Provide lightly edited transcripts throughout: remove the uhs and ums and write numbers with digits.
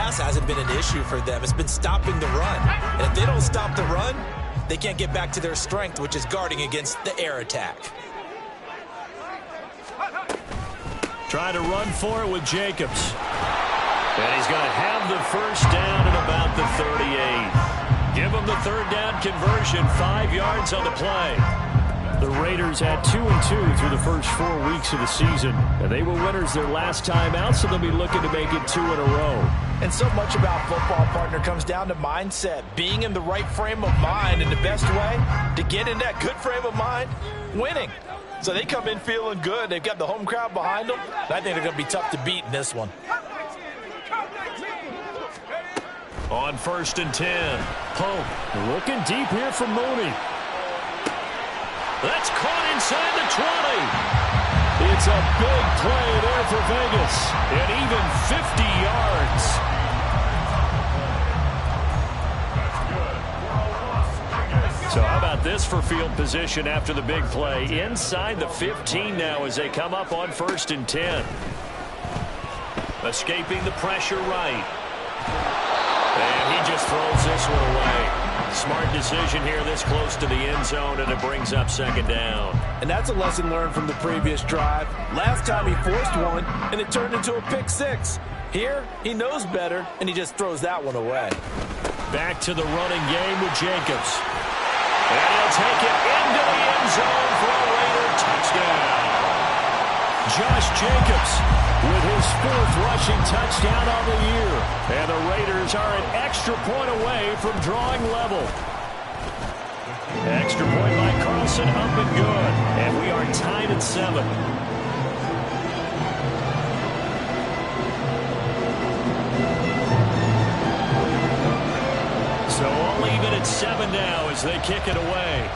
pass hasn't been an issue for them. It's been stopping the run. And if they don't stop the run, they can't get back to their strength, which is guarding against the air attack. Trying to run for it with Jacobs. And he's going to have the first down at about the 38. Give him the third down conversion, 5 yards on the play. The Raiders had 2-2 through the first 4 weeks of the season. And they were winners their last time out, so they'll be looking to make it 2 in a row. And so much about football, partner, comes down to mindset. Being in the right frame of mind, and the best way to get in that good frame of mind, winning. So they come in feeling good. They've got the home crowd behind them. And I think they're going to be tough to beat in this one. On 1st and 10. Pope looking deep here for Mooney. That's caught inside the 20. It's a big play there for Vegas. And even 50 yards. So how about this for field position after the big play? Inside the 15 now as they come up on 1st and 10. Escaping the pressure right. And he just throws this one away. Smart decision here this close to the end zone, and it brings up 2nd down. And that's a lesson learned from the previous drive. Last time he forced one, and it turned into a pick 6. Here, he knows better, and he just throws that one away. Back to the running game with Jacobs. And he'll take it into the end zone for a Raider touchdown. Josh Jacobs with his 4th rushing touchdown on the year. And the Raiders are an extra point away from drawing level. Extra point by Carlson, up and good. And we are tied at 7. So all even at 7 now as they kick it away.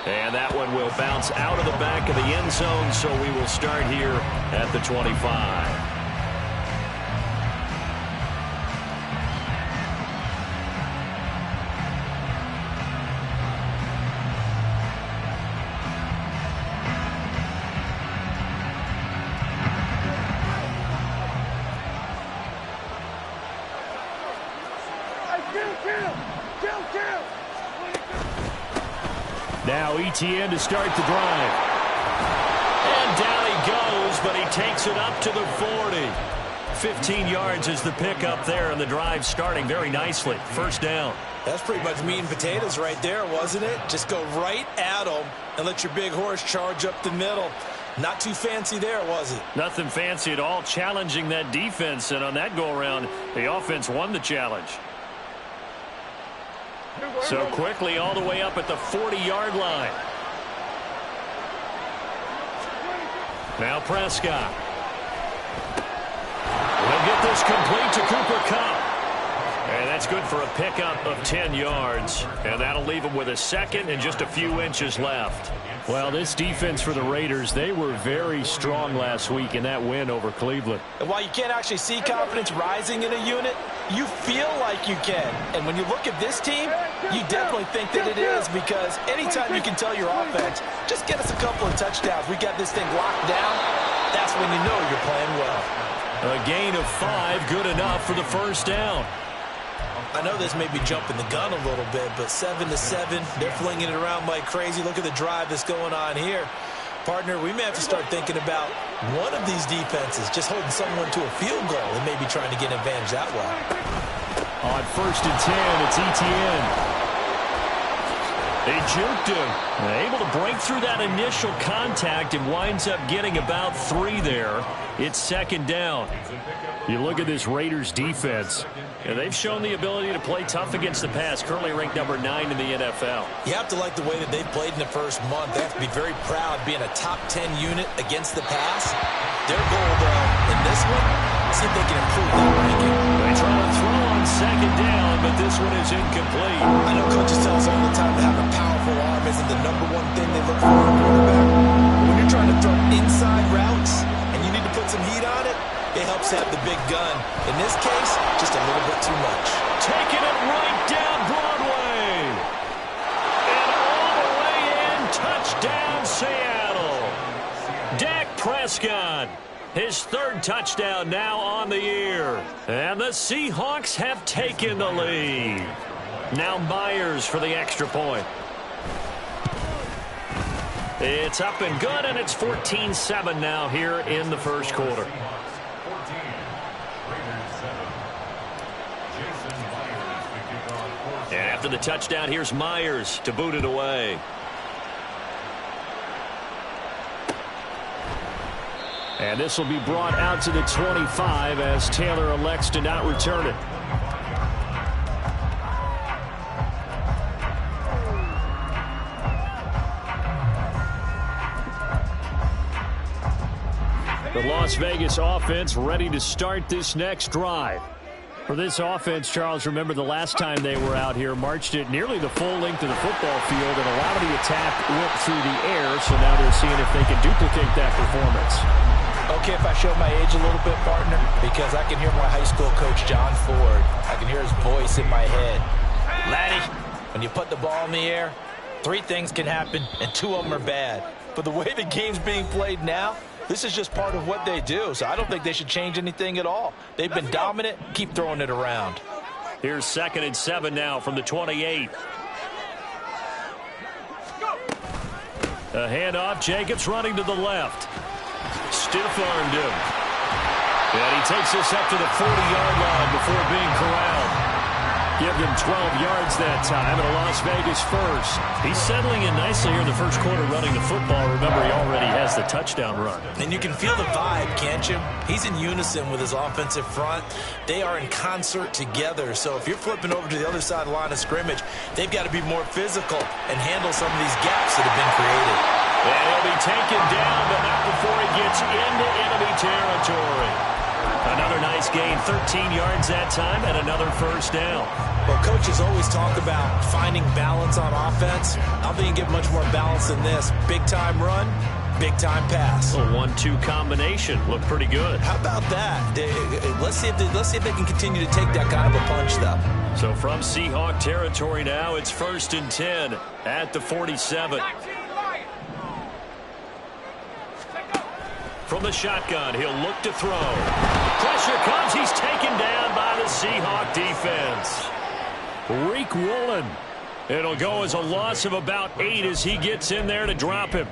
And that one will bounce out of the back of the end zone, so we will start here at the 25. Now ETN to start the drive. And down he goes, but he takes it up to the 40. 15 yards is the pickup there, and the drive starting very nicely. 1st down. That's pretty much meat and potatoes right there, wasn't it? Just go right at them and let your big horse charge up the middle. Not too fancy there, was it? Nothing fancy at all, challenging that defense, and on that go-around, the offense won the challenge. So quickly all the way up at the 40-yard line. Now Prescott. We'll get this complete to Cooper Kupp. And that's good for a pickup of 10 yards. And that'll leave him with a 2nd and just a few inches left. Well, this defense for the Raiders, they were very strong last week in that win over Cleveland. And while you can't actually see confidence rising in a unit, you feel like you can. And when you look at this team, you definitely think that it is, because anytime you can tell your offense, just get us a couple of touchdowns, we got this thing locked down, that's when you know you're playing well. A gain of 5, good enough for the 1st down. I know this may be jumping the gun a little bit, but 7-7, they're flinging it around like crazy. Look at the drive that's going on here. Partner, we may have to start thinking about one of these defenses just holding someone to a field goal and maybe trying to get an advantage that way. On 1st and 10, it's ETN. They juked him. Able to break through that initial contact and winds up getting about 3 there. It's 2nd down. You look at this Raiders defense. And they've shown the ability to play tough against the pass, currently ranked number 9 in the NFL. You have to like the way that they've played in the first month. They have to be very proud being a top 10 unit against the pass. Their goal, though, in this one, see if they can improve that ranking. They try to throw on 2nd down, but this one is incomplete. I know coaches tell us all the time to have a powerful arm isn't the #1 thing they look for in a quarterback. When you're trying to throw inside routes and you need to put some heat on it, it helps have the big gun. In this case, just a little bit too much. Taking it right down Broadway. And all the way in, touchdown Seattle. Dak Prescott. His third touchdown now on the year. And the Seahawks have taken the lead. Now Myers for the extra point. It's up and good, and it's 14-7 now here in the first quarter. And after the touchdown, here's Myers to boot it away. And this will be brought out to the 25 as Taylor elects to not return it. The Las Vegas offense ready to start this next drive. For this offense, Charles, remember the last time they were out here, marched it nearly the full length of the football field, and a lot of the attack went through the air, so now they're seeing if they can duplicate that performance. Okay, if I show my age a little bit, partner, because I can hear my high school coach, John Ford. I can hear his voice in my head. Laddie, when you put the ball in the air, 3 things can happen, and 2 of them are bad. But the way the game's being played now, this is just part of what they do, so I don't think they should change anything at all. They've been dominant. Keep throwing it around. Here's 2nd and 7 now from the 28. A handoff. Jacobs running to the left. Stiff-armed him. And he takes this up to the 40-yard line before being corralled. Give them 12 yards that time, and a Las Vegas first. He's settling in nicely here in the first quarter running the football. Remember, he already has the touchdown run. And you can feel the vibe, can't you? He's in unison with his offensive front. They are in concert together. So if you're flipping over to the other side of the line of scrimmage, they've got to be more physical and handle some of these gaps that have been created. And he'll be taken down, but not before he gets into enemy territory. Another nice gain, 13 yards that time, and another first down. Well, coaches always talk about finding balance on offense. I don't think you get much more balance than this. Big-time run, big-time pass. A 1-2 combination. Looked pretty good. How about that? Let's see if they can continue to take that kind of a punch, though. So from Seahawk territory now, it's 1st and 10 at the 47. From the shotgun, he'll look to throw. Pressure comes. He's taken down by the Seahawk defense. Reek Woolen. It'll go as a loss of about 8 as he gets in there to drop him.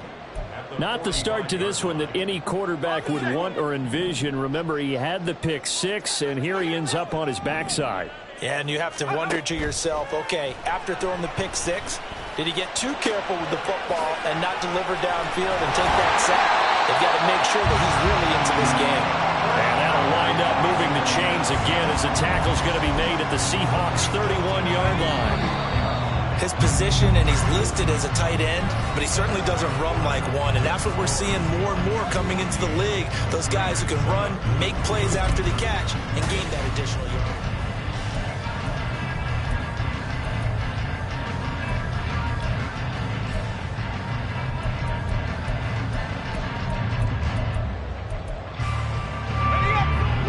Not the start to this one that any quarterback would want or envision. Remember, he had the pick 6, and here he ends up on his backside. Yeah, and you have to wonder to yourself, okay, after throwing the pick 6, did he get too careful with the football and not deliver downfield and take that sack? They've got to make sure that he's really into this game. And that'll wind up moving the chains again as the tackle's going to be made at the Seahawks' 31-yard line. His position, and he's listed as a tight end, but he certainly doesn't run like one, and that's what we're seeing more and more coming into the league. Those guys who can run, make plays after the catch, and gain that additional yard.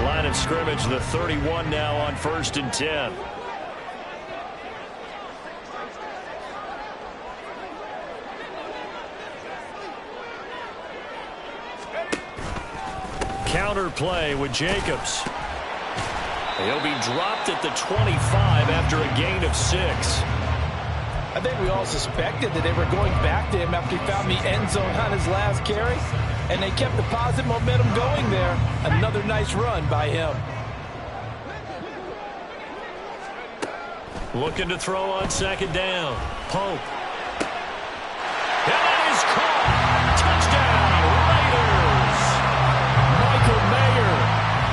Line of scrimmage, the 31 now on 1st and 10. Counter play with Jacobs. He'll be dropped at the 25 after a gain of 6. I think we all suspected that they were going back to him after he found the end zone on his last carry, and they kept the positive momentum going there. Another nice run by him. Looking to throw on 2nd down. Pope. And that is caught. Touchdown, Raiders. Michael Mayer,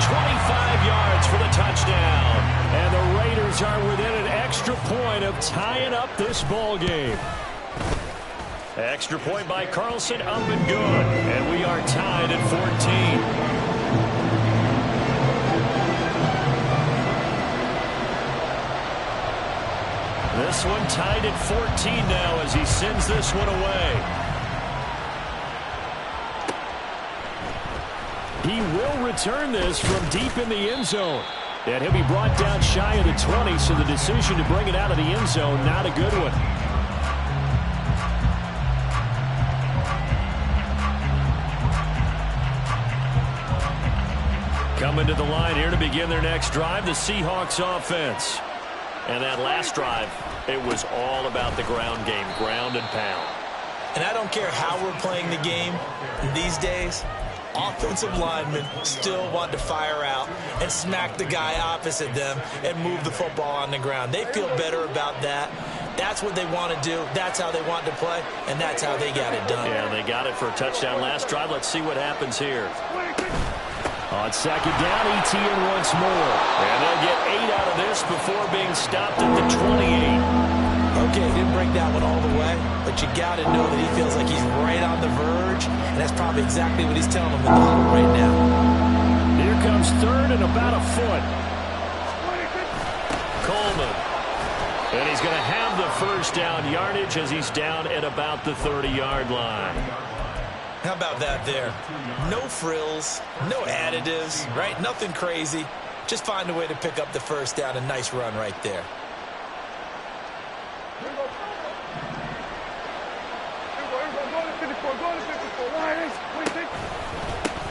25 yards for the touchdown. And the Raiders are within an extra point of tying up this ball game. Extra point by Carlson, up and good. And we are tied at 14. This one tied at 14 now as he sends this one away. He will return this from deep in the end zone. And he'll be brought down shy of the 20, so the decision to bring it out of the end zone, not a good one. Coming to the line here to begin their next drive, the Seahawks offense. And that last drive, it was all about the ground game, ground and pound. And I don't care how we're playing the game these days, offensive linemen still want to fire out and smack the guy opposite them and move the football on the ground. They feel better about that. That's what they want to do. That's how they want to play, and that's how they got it done. Yeah, they got it for a touchdown last drive. Let's see what happens here. On second down, Etienne once more. And they'll get 8 out of this before being stopped at the 28. Okay, didn't break that one all the way, but you got to know that he feels like he's right on the verge, and that's probably exactly what he's telling them in the huddle right now. Here comes third and about a foot. Coleman. And he's going to have the first down yardage as he's down at about the 30-yard line. How about that there? No frills, no additives, right? Nothing crazy. Just find a way to pick up the first down. A nice run right there.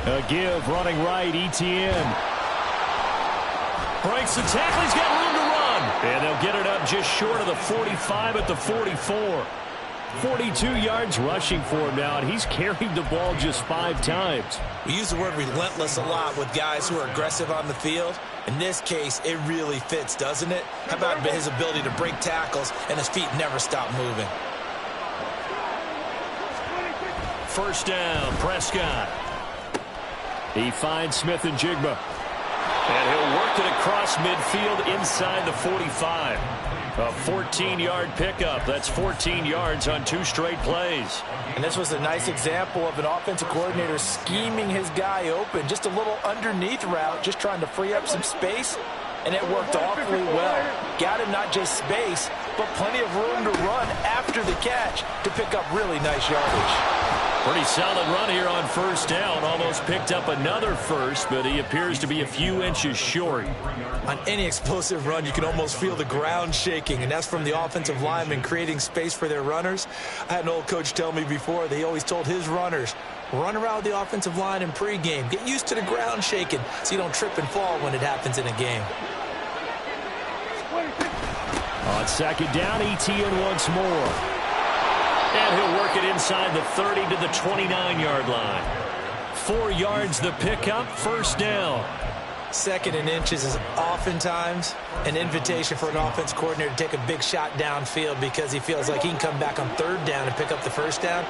A give running right, Etienne. Breaks the tackle. He's got room to run. And they'll get it up just short of the 45 at the 44. 42 yards rushing for him now, and he's carried the ball just 5 times. We use the word relentless a lot with guys who are aggressive on the field. In this case, it really fits, doesn't it? How about his ability to break tackles and his feet never stop moving? First down, Prescott. He finds Smith and Jigba. And he'll work it across midfield inside the 45. A 14-yard pickup. That's 14 yards on 2 straight plays. And this was a nice example of an offensive coordinator scheming his guy open. Just a little underneath route, just trying to free up some space. And it worked awfully well. Got him not just space, but plenty of room to run after the catch to pick up really nice yardage. Pretty solid run here on first down. Almost picked up another first, but he appears to be a few inches short. On any explosive run, you can almost feel the ground shaking, and that's from the offensive linemen creating space for their runners. I had an old coach tell me before, they always told his runners, run around the offensive line in pregame. Get used to the ground shaking so you don't trip and fall when it happens in a game. On second down, Etienne once more. And he'll work it inside the 30 to the 29-yard line. 4 yards the pickup, first down. Second and inches is oftentimes an invitation for an offense coordinator to take a big shot downfield because he feels like he can come back on third down and pick up the first down.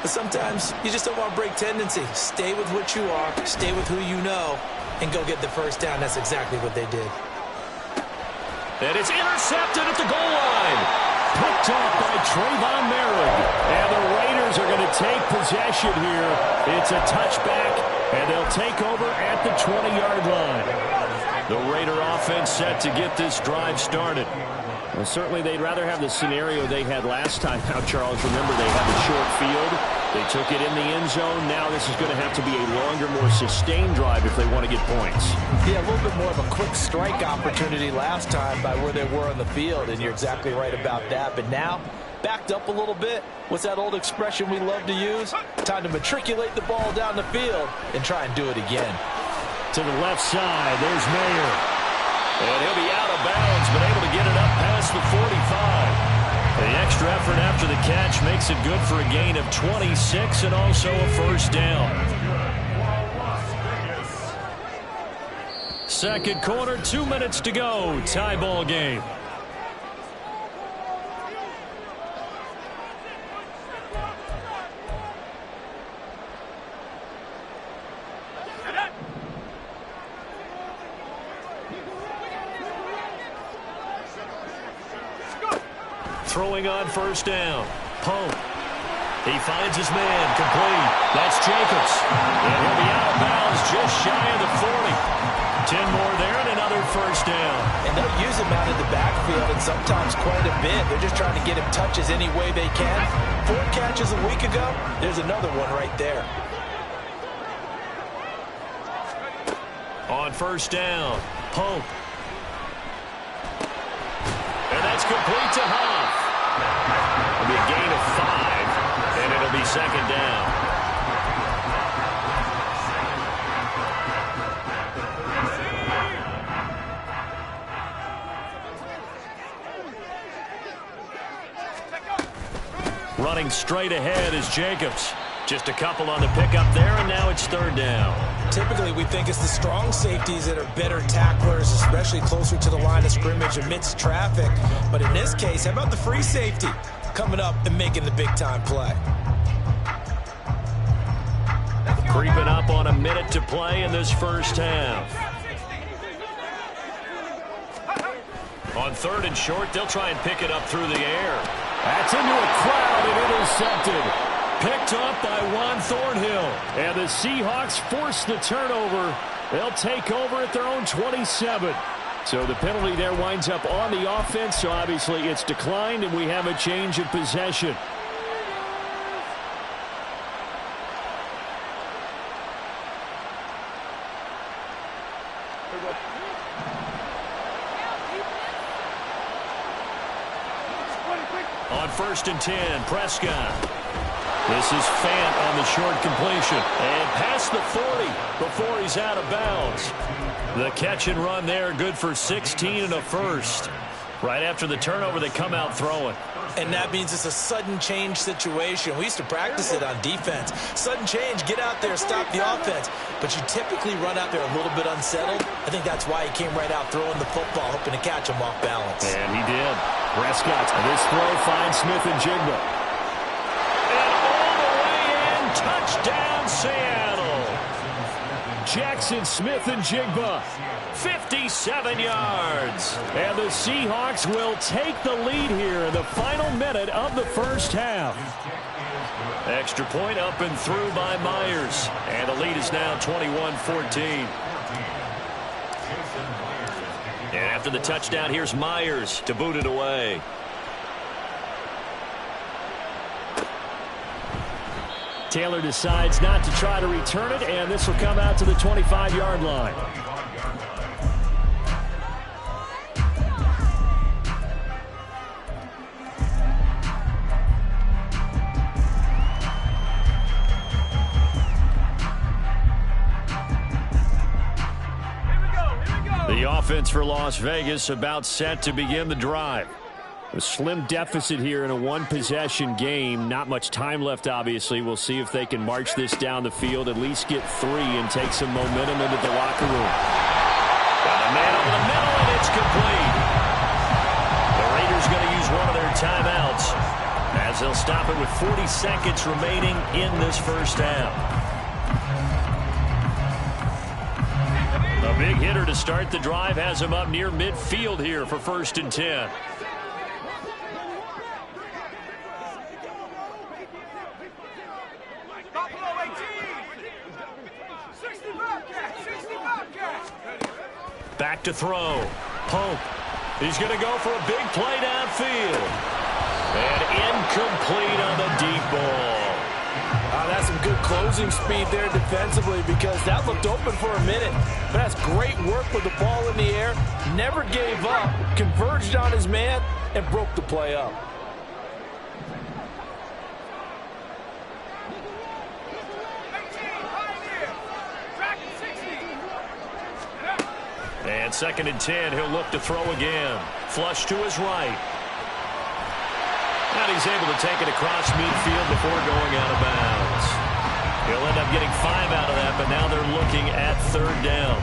But sometimes you just don't want to break tendency. Stay with what you are, stay with who you know, and go get the first down. That's exactly what they did. And it's intercepted at the goal line. Picked off by Trayvon Merrick. And the Raiders are going to take possession here. It's a touchback, and they'll take over at the 20-yard line. The Raider offense set to get this drive started. Well, certainly they'd rather have the scenario they had last time. Now, Charles, remember they had the short field. They took it in the end zone. Now this is going to have to be a longer, more sustained drive if they want to get points. Yeah, a little bit more of a quick strike opportunity last time by where they were on the field, and you're exactly right about that. But now, backed up a little bit. What's that old expression we love to use? Time to matriculate the ball down the field and try and do it again. To the left side, there's Mayer. And he'll be out of bounds, but able to get it up past the 45. The extra effort after the catch makes it good for a gain of 26 and also a first down. Second quarter, 2 minutes to go. Tie ball game. Throwing on first down. Pope. He finds his man. Complete. That's Jacobs. And he'll be out of bounds just shy of the 40. 10 more there and another first down. And they'll use him out of the backfield and sometimes quite a bit. They're just trying to get him touches any way they can. 4 catches a week ago. There's another one right there. On first down. Pope. And that's complete to Huff. It'll be a gain of 5, and it'll be second down. Running straight ahead is Jacobs. Just a couple on the pickup there, and now it's third down. Typically, we think it's the strong safeties that are better tacklers, especially closer to the line of scrimmage amidst traffic. But in this case, how about the free safety coming up and making the big-time play? Creeping up on a minute to play in this first half. On third and short, they'll try and pick it up through the air. That's into a crowd and intercepted. Picked up by Juan Thornhill. And the Seahawks force the turnover. They'll take over at their own 27. So the penalty there winds up on the offense. So obviously it's declined and we have a change of possession. On first and 10, Prescott. This is Fant on the short completion. And past the 40 before he's out of bounds. The catch and run there, good for 16 and a first. Right after the turnover, they come out throwing. And that means it's a sudden change situation. We used to practice it on defense. Sudden change, get out there, stop the offense. But you typically run out there a little bit unsettled. I think that's why he came right out throwing the football, hoping to catch him off balance. And he did. Prescott, this throw finds Smith and Jigba. And all the way in, touchdown Seattle. Jackson Smith and Jigba. 57 yards. And the Seahawks will take the lead here in the final minute of the first half. Extra point up and through by Myers. And the lead is now 21-14. And after the touchdown, here's Myers to boot it away. Taylor decides not to try to return it, and this will come out to the 25-yard line. The offense for Las Vegas about set to begin the drive. A slim deficit here in a one-possession game. Not much time left, obviously. We'll see if they can march this down the field, at least get 3 and take some momentum into the locker room. Got a man over the middle, and it's complete. The Raiders going to use one of their timeouts as they'll stop it with 40 seconds remaining in this first half. A big hitter to start the drive has him up near midfield here for first and 10. Back to throw. Pope. He's going to go for a big play downfield. And incomplete on the deep ball. That's some good closing speed there defensively because that looked open for a minute. But that's great work with the ball in the air. Never gave up. Converged on his man and broke the play up. And second and 10, he'll look to throw again. Flush to his right. And he's able to take it across midfield before going out of bounds. He'll end up getting 5 out of that, but now they're looking at third down.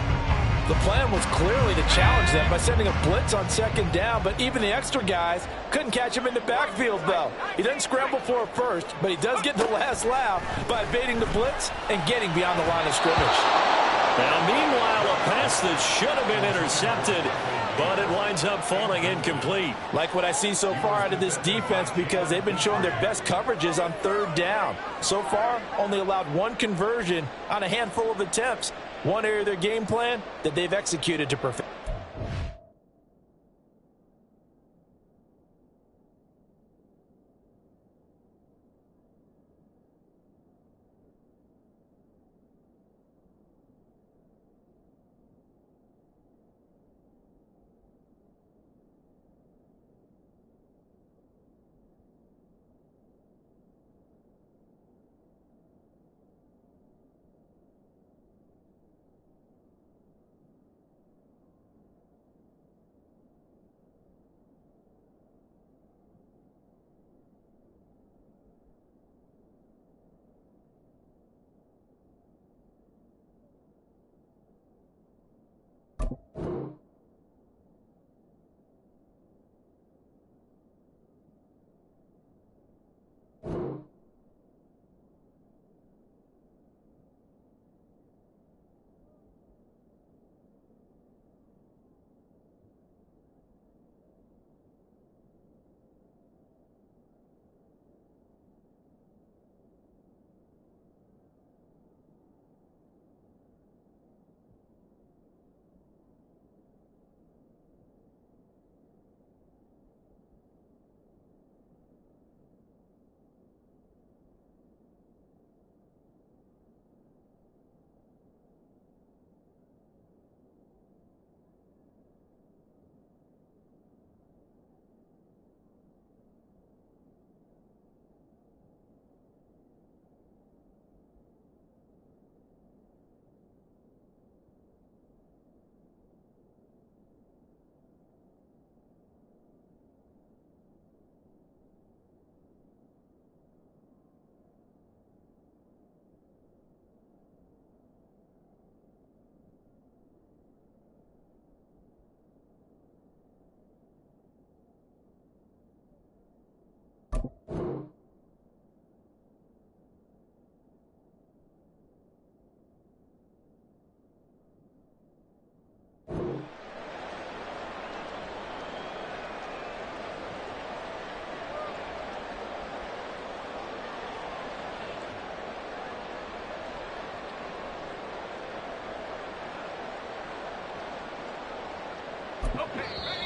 The plan was clearly to challenge them by sending a blitz on second down, but even the extra guys couldn't catch him in the backfield, though. He doesn't scramble for a first, but he does get the last laugh by evading the blitz and getting beyond the line of scrimmage. Now, meanwhile, a pass that should have been intercepted, but it winds up falling incomplete. Like what I see so far out of this defense because they've been showing their best coverages on third down. So far, only allowed 1 conversion on a handful of attempts. One area of their game plan that they've executed to perfection.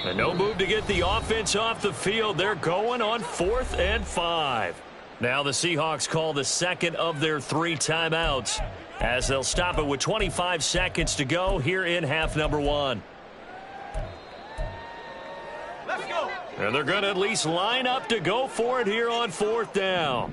And no move to get the offense off the field. They're going on 4th and 5. Now the Seahawks call the second of their 3 timeouts as they'll stop it with 25 seconds to go here in half number 1. Let's go. And they're going to at least line up to go for it here on 4th down.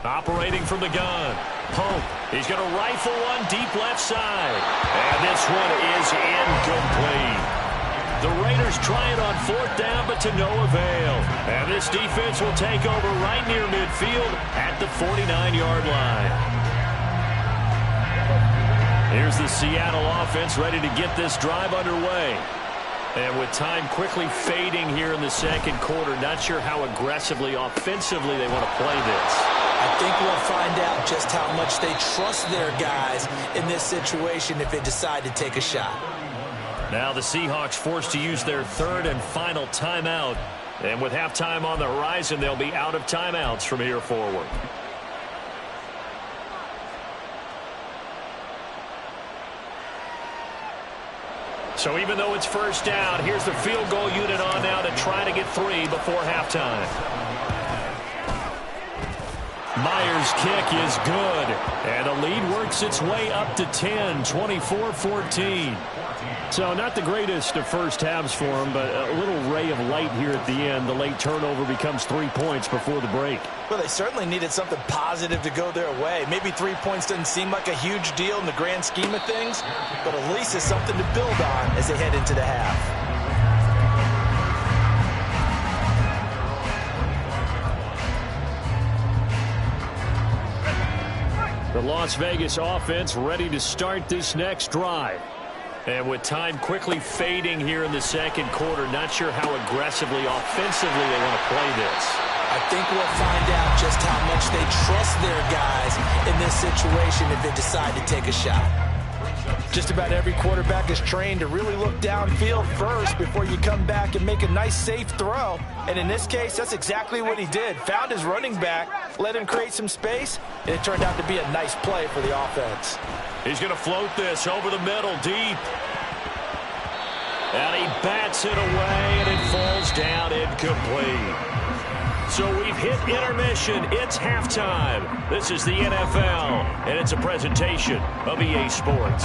Operating from the gun. Pope. He's going to rifle one deep left side. And this one is incomplete. The Raiders try it on 4th down, but to no avail. And this defense will take over right near midfield at the 49-yard line. Here's the Seattle offense ready to get this drive underway. And with time quickly fading here in the second quarter, not sure how aggressively, offensively they want to play this. I think we'll find out just how much they trust their guys in this situation if they decide to take a shot. Now the Seahawks forced to use their 3rd and final timeout. And with halftime on the horizon, they'll be out of timeouts from here forward. So even though it's 1st down, here's the field goal unit on now to try to get 3 before halftime. Myers' kick is good. And the lead works its way up to 10, 24-14. So not the greatest of first halves for him, but a little ray of light here at the end. The late turnover becomes 3 points before the break. Well, they certainly needed something positive to go their way. Maybe 3 points doesn't seem like a huge deal in the grand scheme of things, but at least it's something to build on as they head into the half. The Las Vegas offense ready to start this next drive. And with time quickly fading here in the second quarter, not sure how aggressively, offensively they want to play this. I think we'll find out just how much they trust their guys in this situation if they decide to take a shot. Just about every quarterback is trained to really look downfield first before you come back and make a nice, safe throw. And in this case, that's exactly what he did. Found his running back, let him create some space, and it turned out to be a nice play for the offense. He's going to float this over the middle, deep. And he bats it away, and it falls down incomplete. So we've hit intermission. It's halftime. This is the NFL, and it's a presentation of EA Sports.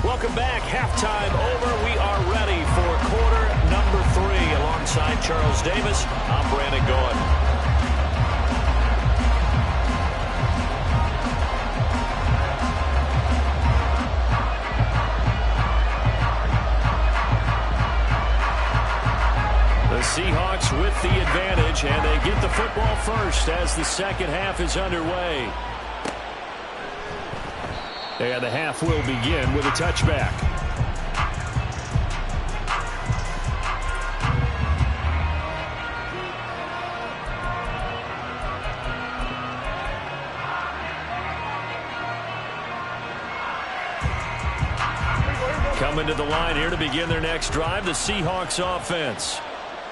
Welcome back. Halftime over. We are ready for quarter number 3. Alongside Charles Davis, I'm Brandon Gaudin. Seahawks with the advantage, and they get the football first as the second half is underway. And the half will begin with a touchback. Coming to the line here to begin their next drive, the Seahawks offense.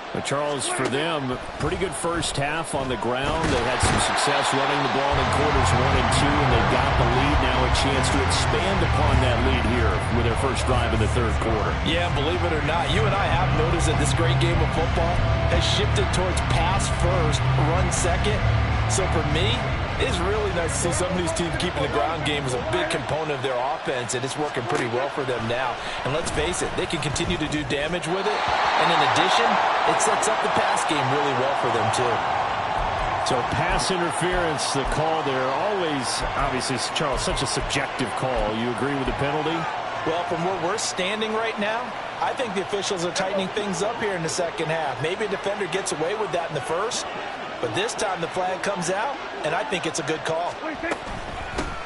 But Charles, for them, pretty good first half on the ground. They had some success running the ball in quarters 1 and 2, and they got the lead. Now a chance to expand upon that lead here with their first drive in the third quarter. Yeah, believe it or not, you and I have noticed that this great game of football has shifted towards pass first, run second. So for me, it's really nice to see some of these teams keeping the ground game as a big component of their offense, and it's working pretty well for them now. And let's face it, they can continue to do damage with it. And in addition, it sets up the pass game really well for them, too. So pass interference, the call there, always, obviously, Charles, such a subjective call. You agree with the penalty? Well, from where we're standing right now, I think the officials are tightening things up here in the second half. Maybe a defender gets away with that in the first, but this time the flag comes out, and I think it's a good call.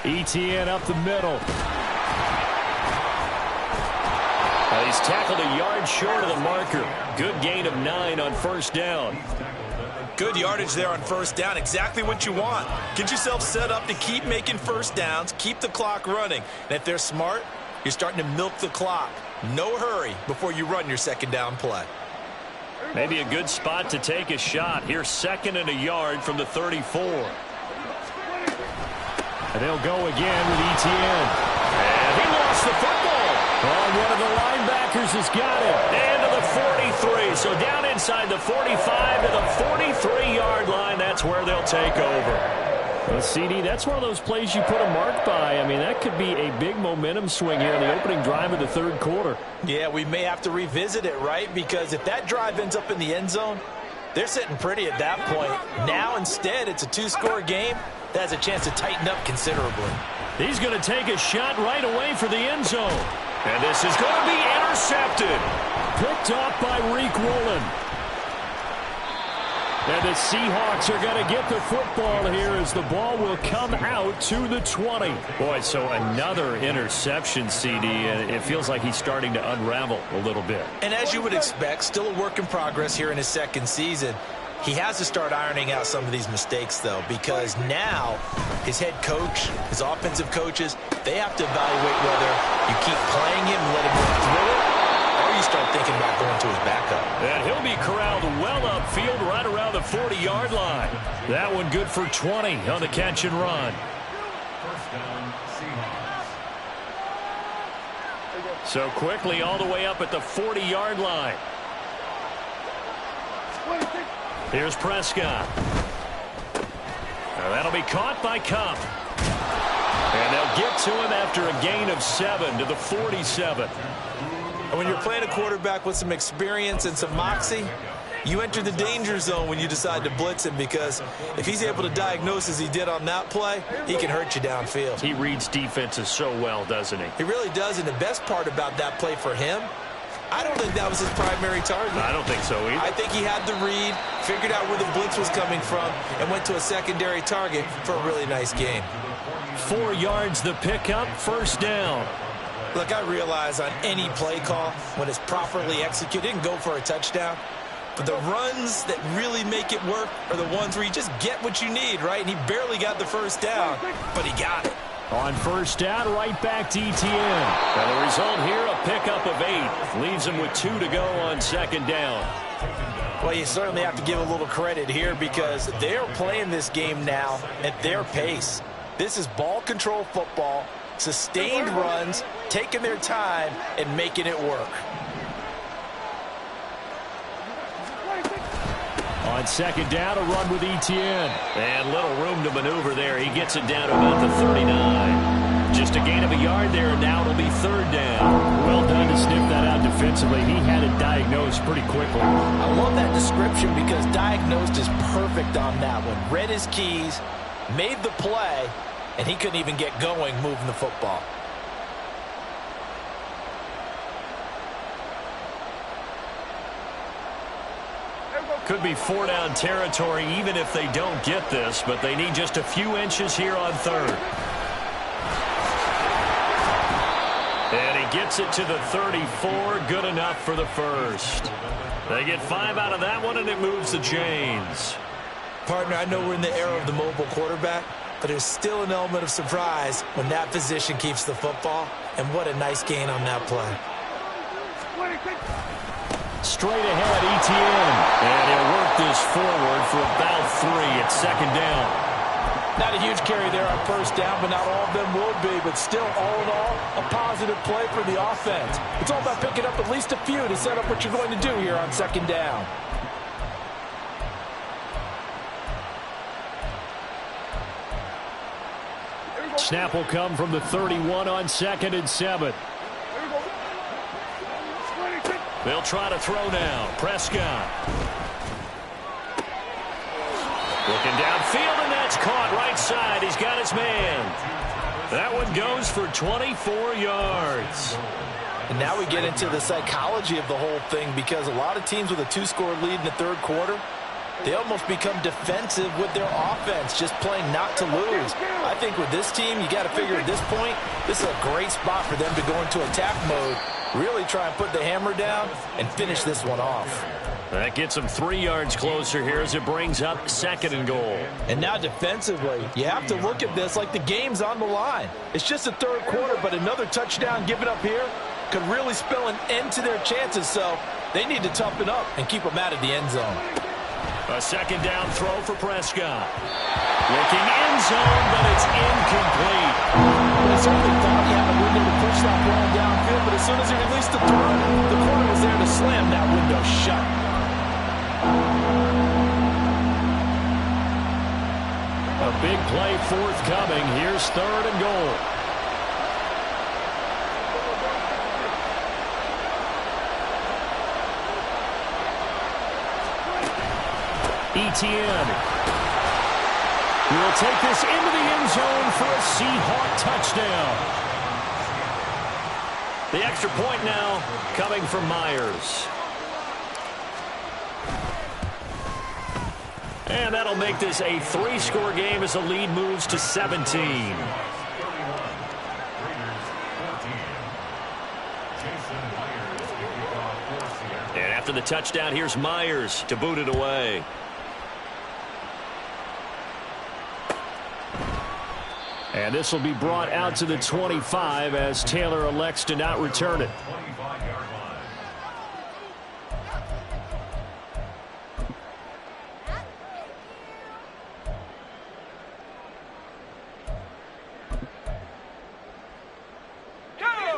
ETN up the middle. He's tackled a yard short of the marker. Good gain of 9 on first down. Good yardage there on first down. Exactly what you want. Get yourself set up to keep making first downs, keep the clock running. And if they're smart, you're starting to milk the clock. No hurry before you run your second down play. Maybe a good spot to take a shot. Here's 2nd and a yard from the 34. And they'll go again with Etienne. And he lost the football. Oh, one of the linebackers has got it. And to the 43. So down inside the 45 to the 43-yard line. That's where they'll take over. Well, CD, that's one of those plays you put a mark by. I mean, that could be a big momentum swing here in the opening drive of the third quarter. Yeah, we may have to revisit it, right? Because if that drive ends up in the end zone, they're sitting pretty at that point. Now, instead, it's a 2-score game. That has a chance to tighten up considerably. He's going to take a shot right away for the end zone. And this is going to be intercepted. Picked off by Riq Woolen. And the Seahawks are going to get the football here as the ball will come out to the 20. Boy, so another interception, CD, and it feels like he's starting to unravel a little bit. And as you would expect, still a work in progress here in his second season. He has to start ironing out some of these mistakes, though, because now his head coach, his offensive coaches, they have to evaluate whether you keep playing him and let him go through it, or you start thinking about going to his backup. And he'll be corralled well upfield right around the 40-yard line. That one good for 20 on the catch and run. So quickly all the way up at the 40-yard line. Here's Prescott. Now that'll be caught by Kupp. And they'll get to him after a gain of 7 to the 47. And when you're playing a quarterback with some experience and some moxie, you enter the danger zone when you decide to blitz him, because if he's able to diagnose as he did on that play, he can hurt you downfield. He reads defenses so well, doesn't he? He really does, and the best part about that play for him, I don't think that was his primary target. I don't think so either. I think he had the read, figured out where the blitz was coming from, and went to a secondary target for a really nice gain. 4 yards the pickup, first down. Look, I realize on any play call, when it's properly executed, didn't go for a touchdown. But the runs that really make it work are the ones where you just get what you need, right? And he barely got the first down, but he got it. On first down, right back to Etienne. And the result here, a pickup of 8. Leaves him with 2 to go on second down. Well, you certainly have to give a little credit here, because they're playing this game now at their pace. This is ball control football, sustained runs, taking their time, and making it work. On second down, a run with Etienne. And little room to maneuver there. He gets it down to about the 39. Just a gain of a yard there, and now it'll be third down. Well done to sniff that out defensively. He had it diagnosed pretty quickly. I love that description, because diagnosed is perfect on that one. Read his keys, made the play, and he couldn't even get going moving the football. Could be 4-down territory even if they don't get this, but they need just a few inches here on third. And he gets it to the 34, good enough for the first. They get 5 out of that one, and it moves the chains. Partner, I know we're in the era of the mobile quarterback, but there's still an element of surprise when that position keeps the football, and what a nice gain on that play. Straight ahead, Etienne. And he'll work this forward for about 3 at second down. Not a huge carry there on first down, but not all of them will be. But still, all in all, a positive play for the offense. It's all about picking up at least a few to set up what you're going to do here on second down. Snap will come from the 31 on 2nd and 7. They'll try to throw now. Prescott. Looking downfield, and that's caught right side. He's got his man. That one goes for 24 yards. And now we get into the psychology of the whole thing, because a lot of teams with a 2-score lead in the third quarter, they almost become defensive with their offense, just playing not to lose. I think with this team, you got to figure at this point, this is a great spot for them to go into attack mode, really try and put the hammer down and finish this one off. That gets them 3 yards closer here as it brings up 2nd and goal. And now defensively, you have to look at this like the game's on the line. It's just the third quarter, but another touchdown given up here could really spell an end to their chances. So They need to toughen up and keep them out of the end zone. A second down throw for Prescott. Looking end zone, but it's incomplete. They certainly thought he had a window to push that ball downfield, but as soon as he released the throw, the corner was there to slam that window shut. A big play forthcoming. Here's 3rd and goal. Etienne will take this into the end zone for a Seahawk touchdown. The extra point now coming from Myers. And that'll make this a 3-score game as the lead moves to 17. And after the touchdown, here's Myers to boot it away. And this will be brought out to the 25 as Taylor elects to not return it.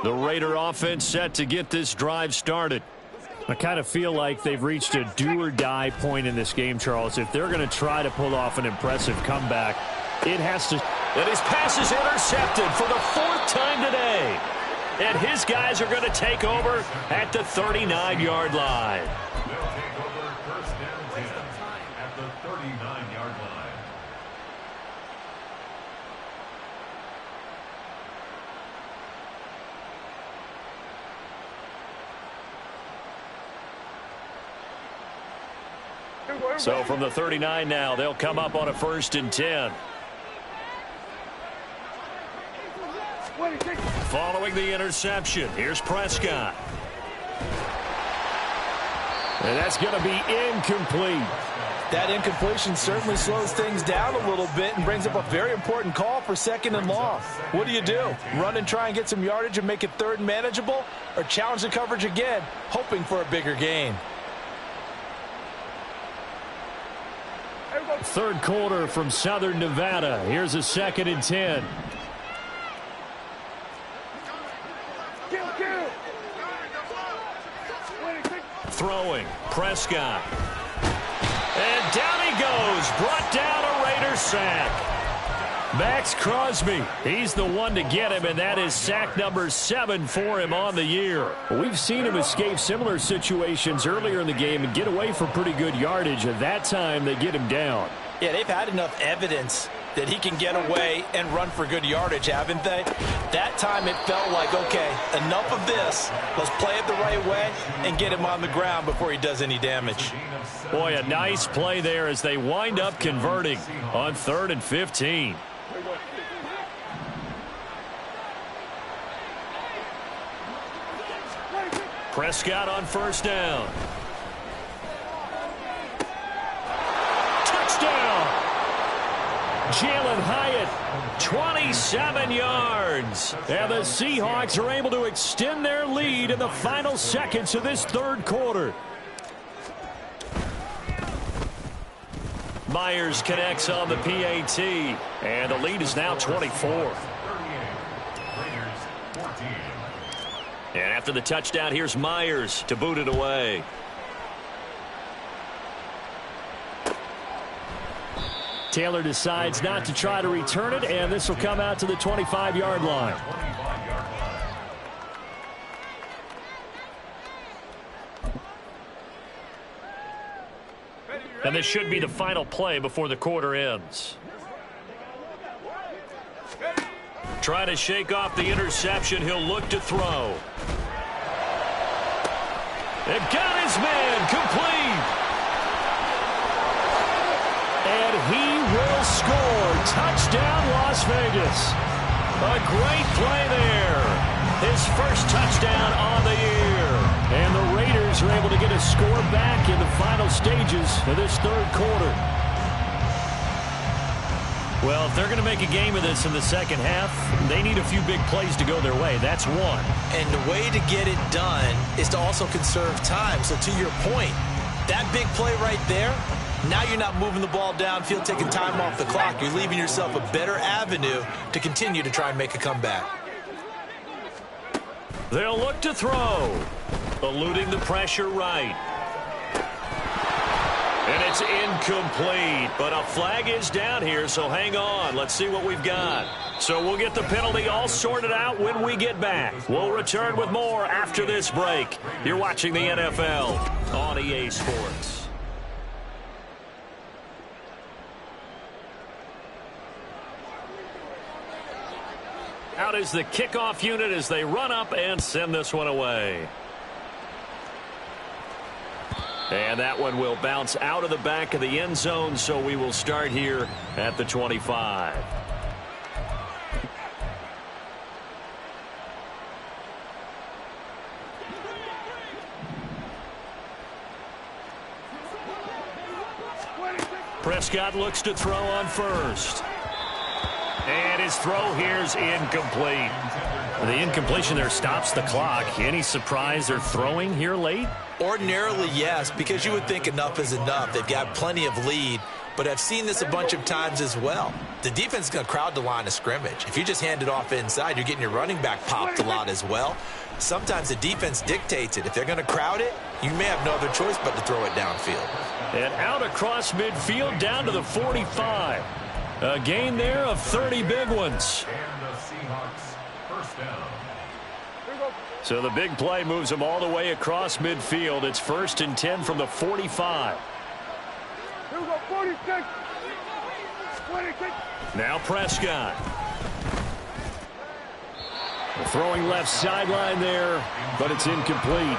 The Raider offense set to get this drive started. I kind of feel like they've reached a do-or-die point in this game, Charles. If they're going to try to pull off an impressive comeback, it has to... And his pass is intercepted for the 4th time today. And his guys are going to take over at the 39-yard line. They'll take over first down 10 at the 39-yard line. So from the 39 now, they'll come up on a 1st and 10. Following the interception, here's Prescott. And that's going to be incomplete. That incompletion certainly slows things down a little bit and brings up a very important call for 2nd and long. What do? Run and try and get some yardage and make it 3rd and manageable? Or challenge the coverage again, hoping for a bigger gain? 3rd quarter from Southern Nevada. Here's a 2nd and 10. Throwing, Prescott. And down he goes, brought down a Raider sack. Max Crosby, he's the one to get him, and that is sack number 7 for him on the year. We've seen him escape similar situations earlier in the game and get away for pretty good yardage, and that time they get him down. Yeah, they've had enough evidence that he can get away and run for good yardage, haven't they? That time it felt like, okay, enough of this. Let's play it the right way and get him on the ground before he does any damage. Boy, a nice play there as they wind up converting on 3rd and 15. Prescott on 1st down. Touchdown! Jalen Hyatt, 27 yards. And the Seahawks are able to extend their lead in the final seconds of this 3rd quarter. Myers connects on the PAT, and the lead is now 24. And after the touchdown, here's Myers to boot it away. Taylor decides not to try to return it, and this will come out to the 25-yard line. And this should be the final play before the quarter ends. Trying to shake off the interception. He'll look to throw. And got his man complete. And he will score. Touchdown, Las Vegas. A great play there. His first touchdown on the year. And the Raiders are able to get a score back in the final stages of this 3rd quarter. Well, if they're going to make a game of this in the second half, they need a few big plays to go their way. That's one. And the way to get it done is to also conserve time. So to your point, that big play right there, now you're not moving the ball downfield, taking time off the clock. You're leaving yourself a better avenue to continue to try and make a comeback. They'll look to throw. Eluding the pressure right. And it's incomplete, but a flag is down here, so hang on. Let's see what we've got. So we'll get the penalty all sorted out when we get back. We'll return with more after this break. You're watching the NFL on EA Sports. Out is the kickoff unit as they run up and send this one away. And that one will bounce out of the back of the end zone, so we will start here at the 25. Prescott looks to throw on first. And his throw here is incomplete. The incompletion there stops the clock. Any surprise they're throwing here late? Ordinarily, yes, because you would think enough is enough. They've got plenty of lead, but I've seen this a bunch of times as well. The defense is going to crowd the line of scrimmage. If you just hand it off inside, you're getting your running back popped a lot as well. Sometimes the defense dictates it. If they're going to crowd it, you may have no other choice but to throw it downfield. And out across midfield down to the 45. A gain there of 30 big ones. So the big play moves them all the way across midfield. It's 1st and 10 from the 45. Now Prescott. Throwing left sideline there, but it's incomplete.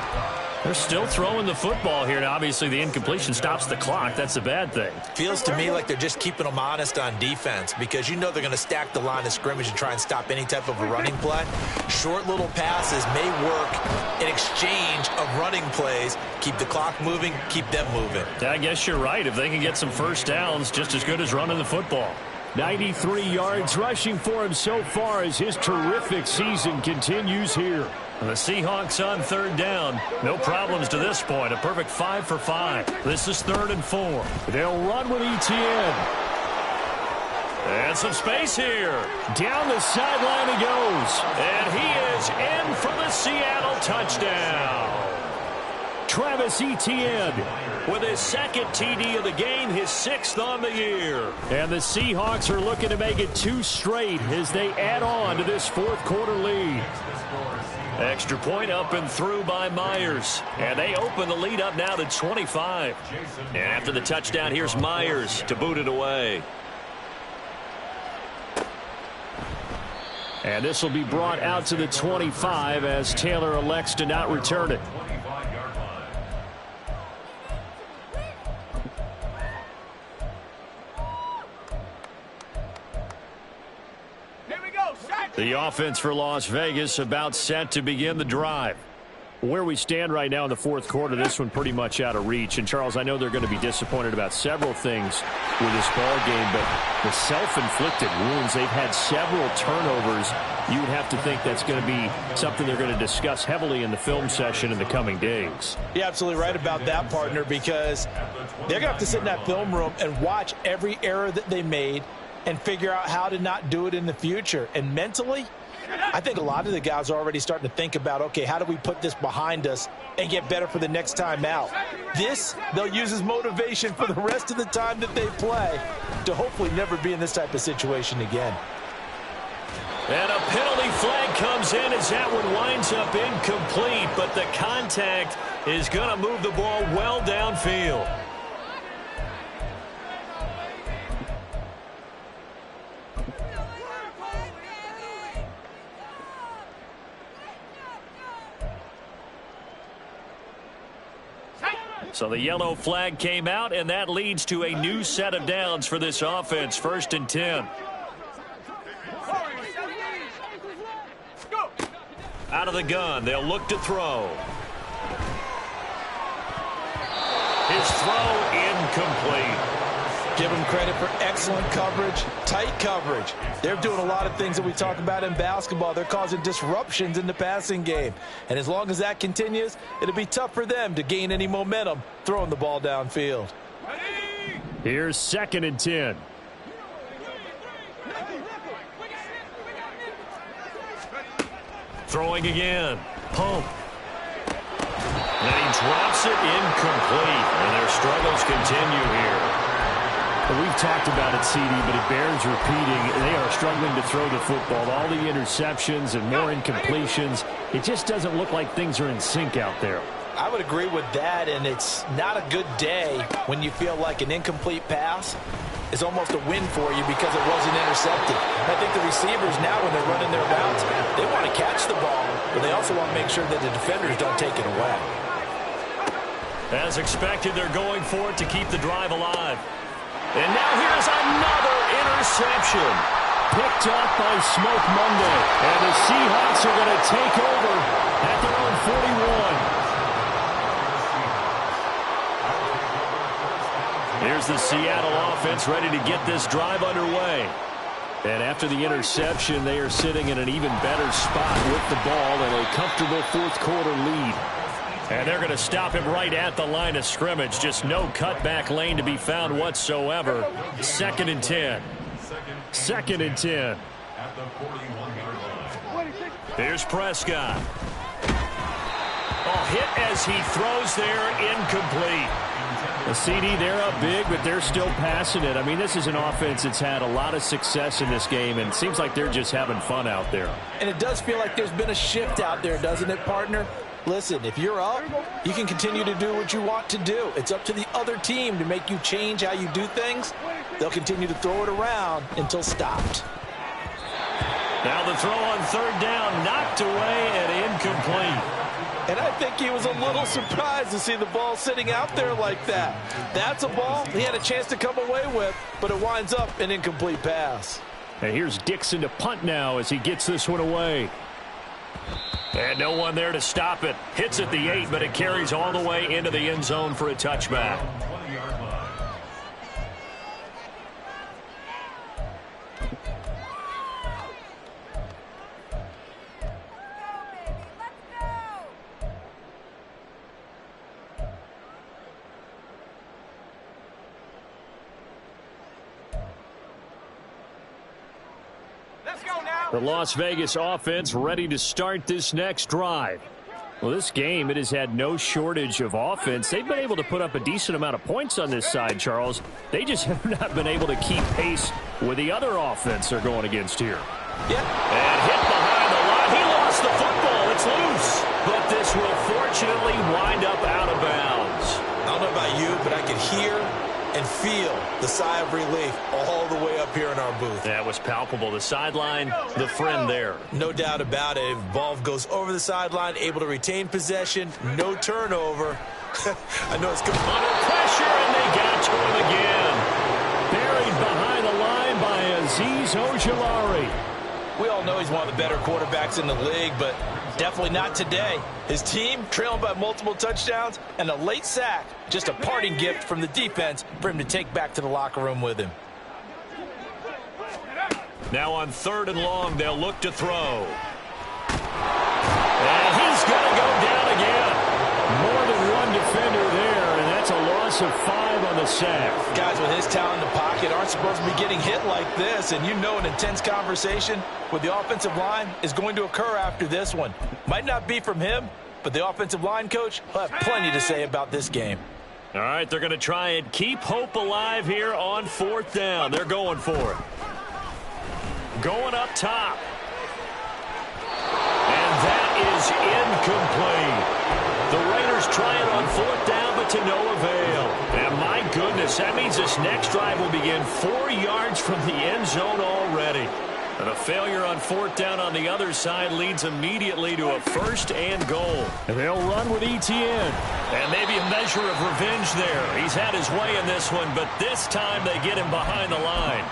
They're still throwing the football here. Now, obviously, the incompletion stops the clock. That's a bad thing. Feels to me like they're just keeping them honest on defense because you know they're going to stack the line of scrimmage and try and stop any type of a running play. Short little passes may work in exchange of running plays. Keep the clock moving, keep them moving. I guess you're right. If they can get some first downs, just as good as running the football. 93 yards rushing for him so far as his terrific season continues here. The Seahawks on 3rd down. No problems to this point. A perfect 5 for 5. This is 3rd and 4. They'll run with Etienne. And some space here. Down the sideline he goes. And he is in for the Seattle touchdown. Travis Etienne with his 2nd TD of the game, his 6th on the year. And the Seahawks are looking to make it 2 straight as they add on to this 4th quarter lead. Extra point up and through by Myers. And they open the lead up now to 25. And after the touchdown, here's Myers to boot it away. And this will be brought out to the 25 as Taylor elects to not return it. The offense for Las Vegas about set to begin the drive. Where we stand right now in the 4th quarter, this one pretty much out of reach. And, Charles, I know they're going to be disappointed about several things with this ball game, but the self-inflicted wounds, they've had several turnovers. You would have to think that's going to be something they're going to discuss heavily in the film session in the coming days. You're absolutely right about that, partner, because they're going to have to sit in that film room and watch every error that they made and figure out how to not do it in the future. And mentally, I think a lot of the guys are already starting to think about, okay, how do we put this behind us and get better for the next time out? This, they'll use as motivation for the rest of the time that they play to hopefully never be in this type of situation again. And a penalty flag comes in as that one winds up incomplete, but the contact is going to move the ball well downfield. So the yellow flag came out, and that leads to a new set of downs for this offense. 1st and 10. Out of the gun, they'll look to throw. His throw incomplete. Give them credit for excellent coverage, tight coverage. They're doing a lot of things that we talk about in basketball. They're causing disruptions in the passing game. And as long as that continues, it'll be tough for them to gain any momentum throwing the ball downfield. Here's 2nd and 10. Throwing again. Pope. And he drops it incomplete. And their struggles continue here. Well, we've talked about it, CD, but it bears repeating. They are struggling to throw the football. All the interceptions and more incompletions. It just doesn't look like things are in sync out there. I would agree with that, and it's not a good day when you feel like an incomplete pass is almost a win for you because it wasn't intercepted. I think the receivers now, when they're running their routes, they want to catch the ball, but they also want to make sure that the defenders don't take it away. As expected, they're going for it to keep the drive alive. And now here's another interception. Picked up by Smoke Monday. And the Seahawks are going to take over at their own 41. Here's the Seattle offense ready to get this drive underway. And after the interception, they are sitting in an even better spot with the ball and a comfortable fourth-quarter lead. And they're going to stop him right at the line of scrimmage. Just no cutback lane to be found whatsoever. 2nd and 10. 2nd and 10. Here's Prescott. Oh, hit as he throws there, incomplete. The CD, they're up big, but they're still passing it. I mean, this is an offense that's had a lot of success in this game, and it seems like they're just having fun out there. And it does feel like there's been a shift out there, doesn't it, partner? Listen, if you're up, you can continue to do what you want to do. It's up to the other team to make you change how you do things. They'll continue to throw it around until stopped. Now the throw on 3rd down, knocked away and incomplete. And I think he was a little surprised to see the ball sitting out there like that. That's a ball he had a chance to come away with, but it winds up an incomplete pass. And here's Dixon to punt now as he gets this one away. And no one there to stop it. Hits at the 8, but it carries all the way into the end zone for a touchback. The Las Vegas offense ready to start this next drive. Well, this game, it has had no shortage of offense. They've been able to put up a decent amount of points on this side, Charles. They just have not been able to keep pace with the other offense they're going against here. Yep. And hit behind the line. He lost the football. It's loose. But this will fortunately wind up out of bounds. I don't know about you, but I could hear and feel the sigh of relief all the way up here in our booth. That was palpable. The sideline, the friend there. No doubt about it. Ball goes over the sideline, able to retain possession, no turnover. I know it's good. Under pressure, and they got to him again. Buried behind the line by Azeez Ojulari. We all know he's one of the better quarterbacks in the league, but definitely not today. His team trailing by multiple touchdowns and a late sack. Just a parting gift from the defense for him to take back to the locker room with him. Now on 3rd and long, they'll look to throw. And he's going to go down again. More than one defender there, and that's a loss of 5 on the sack. Guys with his talent in the pocket aren't supposed to be getting hit like this, and you know an intense conversation with the offensive line is going to occur after this one. Might not be from him, but the offensive line coach will have plenty to say about this game. All right, they're going to try and keep hope alive here on 4th down. They're going for it. Going up top. And that is incomplete. The Raiders try it on 4th down, but to no avail. And my goodness, that means this next drive will begin 4 yards from the end zone already. And a failure on 4th down on the other side leads immediately to a 1st and goal. And they'll run with Etienne. And maybe a measure of revenge there. He's had his way in this one, but this time they get him behind the line.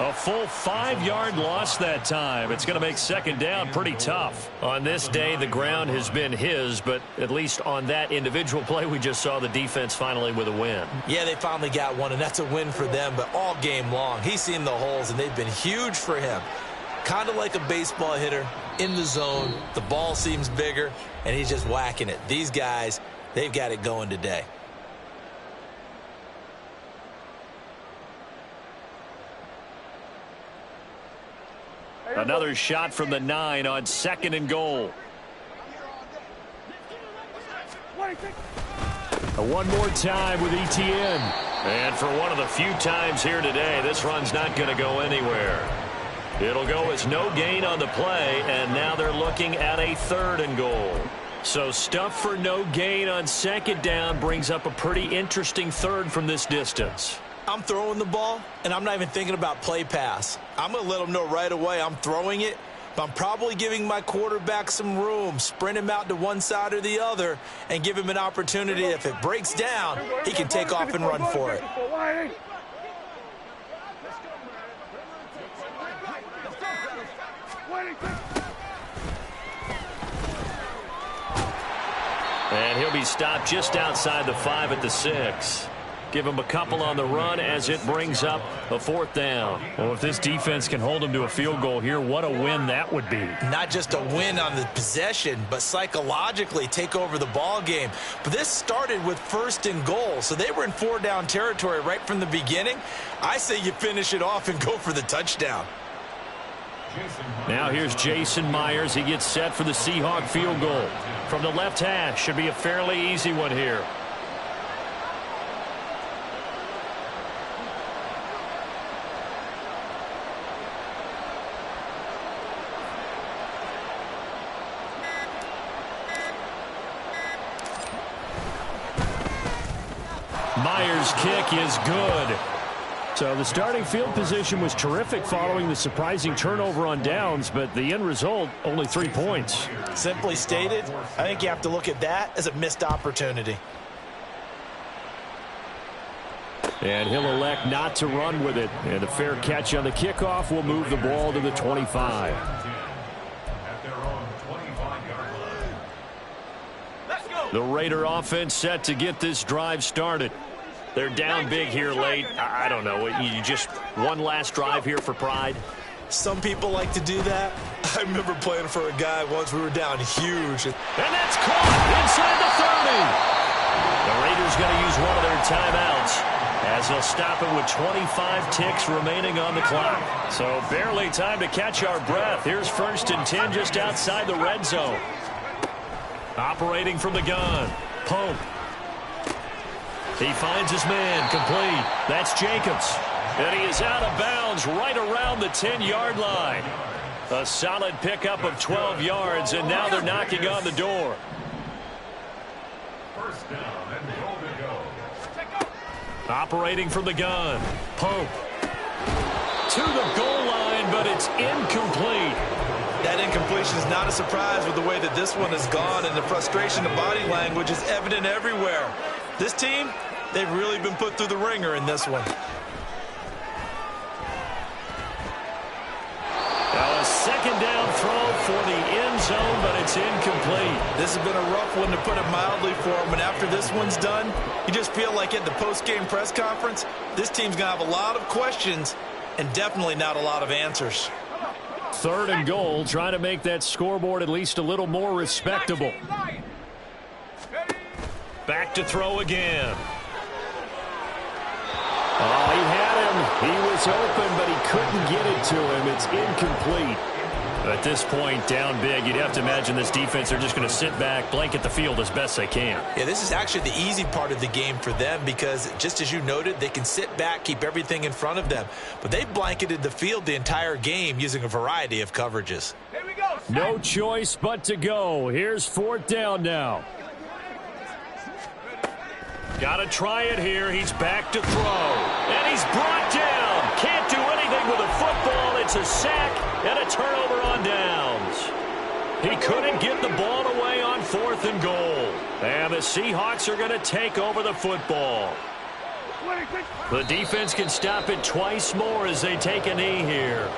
A full 5-yard loss that time. It's going to make second down pretty tough. On this day, the ground has been his, but at least on that individual play, we just saw the defense finally with a win. Yeah, they finally got one, and that's a win for them, but all game long, he's seen the holes, and they've been huge for him. Kind of like a baseball hitter in the zone. The ball seems bigger, and he's just whacking it. These guys, they've got it going today. Another shot from the 9 on 2nd and goal. One more time with Etienne. And for one of the few times here today, this run's not going to go anywhere. It'll go as no gain on the play, and now they're looking at a 3rd and goal. So stuff for no gain on 2nd down brings up a pretty interesting 3rd from this distance. I'm throwing the ball, and I'm not even thinking about play pass. I'm going to let them know right away I'm throwing it, but I'm probably giving my quarterback some room, sprint him out to one side or the other, and give him an opportunity. If it breaks down, he can take off and run for it. And he'll be stopped just outside the 5 at the 6. Give him a couple on the run as it brings up a 4th down. Well, if this defense can hold him to a field goal here, what a win that would be. Not just a win on the possession, but psychologically take over the ball game. But this started with 1st and goal, so they were in 4-down territory right from the beginning. I say you finish it off and go for the touchdown. Now here's Jason Myers. He gets set for the Seahawk field goal. From the left hash, should be a fairly easy one here. Myers' kick is good. So the starting field position was terrific following the surprising turnover on downs, but the end result, only 3 points. Simply stated, I think you have to look at that as a missed opportunity. And he'll elect not to run with it. And a fair catch on the kickoff will move the ball to the 25. The Raider offense set to get this drive started. They're down big here late. I don't know. You just one last drive here for pride? Some people like to do that. I remember playing for a guy once we were down huge. And that's caught inside the 30. The Raiders going to use one of their timeouts as they'll stop it with 25 ticks remaining on the clock. So barely time to catch our breath. Here's 1st and 10 just outside the red zone. Operating from the gun, Pope. He finds his man, complete. That's Jacobs. And he is out of bounds right around the 10-yard line. A solid pickup of 12 yards, and now they're knocking on the door. 1st down and goal to go. Operating from the gun, Pope. To the goal line, but it's incomplete. That incompletion is not a surprise with the way that this one has gone, and the frustration of body language is evident everywhere. This team, they've really been put through the ringer in this one. Now a 2nd down throw for the end zone, but it's incomplete. This has been a rough one, to put it mildly, for them. And after this one's done, you just feel like at the post-game press conference, this team's going to have a lot of questions and definitely not a lot of answers. 3rd and goal, trying to make that scoreboard at least a little more respectable. Back to throw again. Oh, he had him. He was open, but he couldn't get it to him. It's incomplete. At this point, down big, you'd have to imagine this defense are just going to sit back, blanket the field as best they can. Yeah, this is actually the easy part of the game for them because, just as you noted, they can sit back, keep everything in front of them. But they blanketed the field the entire game using a variety of coverages. Here we go. No choice but to go. Here's 4th down now. Got to try it here. He's back to throw. And he's brought down. Can't do anything with a football. It's a sack and a turnover on downs. He couldn't get the ball away on 4th and goal. And the Seahawks are going to take over the football. The defense can stop it twice more as they take a knee here.